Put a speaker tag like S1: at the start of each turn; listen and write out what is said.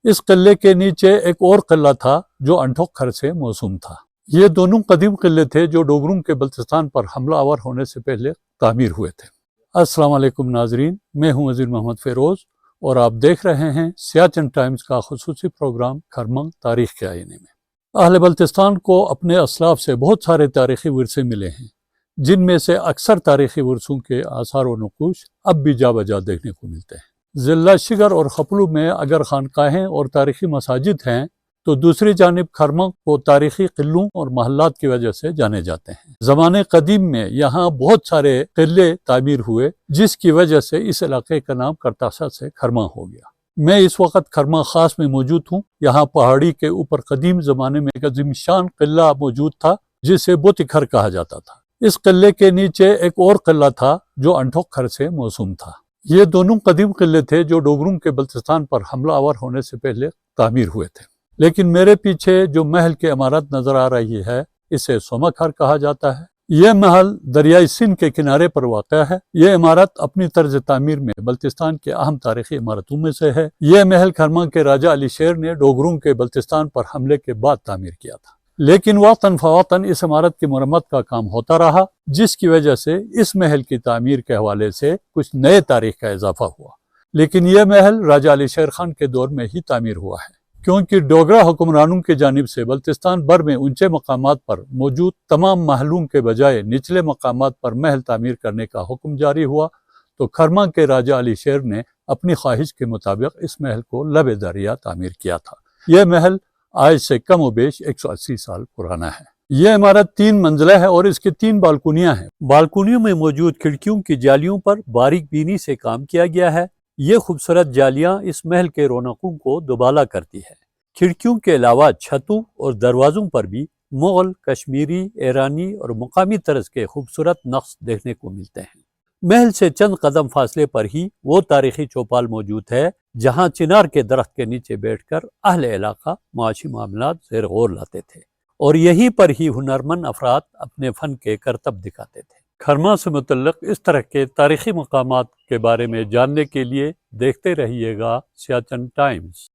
S1: اس قلعے کے نیچے ایک اور قلعہ تھا جو انٹھوکھر سے موسوم تھا۔ یہ دونوں قدیم قلعے تھے جو ڈوگروں کے بلتستان پر حملہ آور ہونے سے پہلے تعمیر ہوئے تھے۔ السلام علیکم ناظرین، میں ہوں وزیر محمد فیروز اور آپ دیکھ رہے ہیں سیاچن ٹائمز کا خصوصی پروگرام کھرمہ تاریخ کے آئینے میں۔ اہل بلتستان کو اپنے اسلاف سے بہت سارے تاریخی ورثے ملے ہیں، جن میں سے اکثر تاریخی ورثوں کے آثار و نقوش اب بھی جا بجا دیکھنے کو ملتے ہیں۔ ضلع شگر اور خپلو میں اگر خانقاہیں اور تاریخی مساجد ہیں تو دوسری جانب کھرمہ کو تاریخی قلعوں اور محلات کی وجہ سے جانے جاتے ہیں۔ زمانے قدیم میں یہاں بہت سارے قلعے تعمیر ہوئے، جس کی وجہ سے اس علاقے کا نام کرتاسا سے کھرمہ ہو گیا۔ میں اس وقت کھرمہ خاص میں موجود ہوں۔ یہاں پہاڑی کے اوپر قدیم زمانے میں ایک عظیم شان قلعہ موجود تھا جسے بوتیکھر کہا جاتا تھا۔ اس قلعے کے نیچے ایک اور قلعہ تھا جو انٹھوکھر سے موسوم تھا۔ یہ دونوں قدیم قلعے تھے جو ڈوگروں کے بلتستان پر حملہ آور ہونے سے پہلے تعمیر ہوئے تھے۔ لیکن میرے پیچھے جو محل کی عمارت نظر آ رہی ہے اسے سومکھر کہا جاتا ہے۔ یہ محل دریائے سندھ کے کنارے پر واقع ہے۔ یہ عمارت اپنی طرز تعمیر میں بلتستان کے اہم تاریخی عمارتوں میں سے ہے۔ یہ محل کھرمہ کے راجہ علی شیر نے ڈوگروں کے بلتستان پر حملے کے بعد تعمیر کیا تھا، لیکن وقتاً فوقتاً اس عمارت کی مرمت کا کام ہوتا رہا، جس کی وجہ سے اس محل کی تعمیر کے حوالے سے کچھ نئے تاریخ کا اضافہ ہوا۔ لیکن یہ محل راجہ علی شیر خان کے دور میں ہی تعمیر ہوا ہے، کیونکہ ڈوگرا حکمرانوں کی جانب سے بلتستان بھر میں اونچے مقامات پر موجود تمام محلوں کے بجائے نچلے مقامات پر محل تعمیر کرنے کا حکم جاری ہوا، تو کھرمہ کے راجہ علی شیر نے اپنی خواہش کے مطابق اس محل کو لب دریا تعمیر کیا تھا۔ یہ محل آج سے کم و بیش 180 سال پرانا ہے۔ یہ عمارت 3 منزلہ ہے اور اس کی 3 بالکونیاں ہیں۔ بالکونیوں میں موجود کھڑکیوں کی جالیوں پر باریک بینی سے کام کیا گیا ہے۔ یہ خوبصورت جالیاں اس محل کے رونقوں کو دوبالا کرتی ہے۔ کھڑکیوں کے علاوہ چھتوں اور دروازوں پر بھی مغل، کشمیری، ایرانی اور مقامی طرز کے خوبصورت نقش دیکھنے کو ملتے ہیں۔ محل سے چند قدم فاصلے پر ہی وہ تاریخی چوپال موجود ہے جہاں چنار کے درخت کے نیچے بیٹھ کر اہل علاقہ معاشی معاملات زیر غور لاتے تھے، اور یہیں پر ہی ہنرمند افراد اپنے فن کے کرتب دکھاتے تھے۔ کھرمہ سے متعلق اس طرح کے تاریخی مقامات کے بارے میں جاننے کے لیے دیکھتے رہیے گا سیاچن ٹائمز۔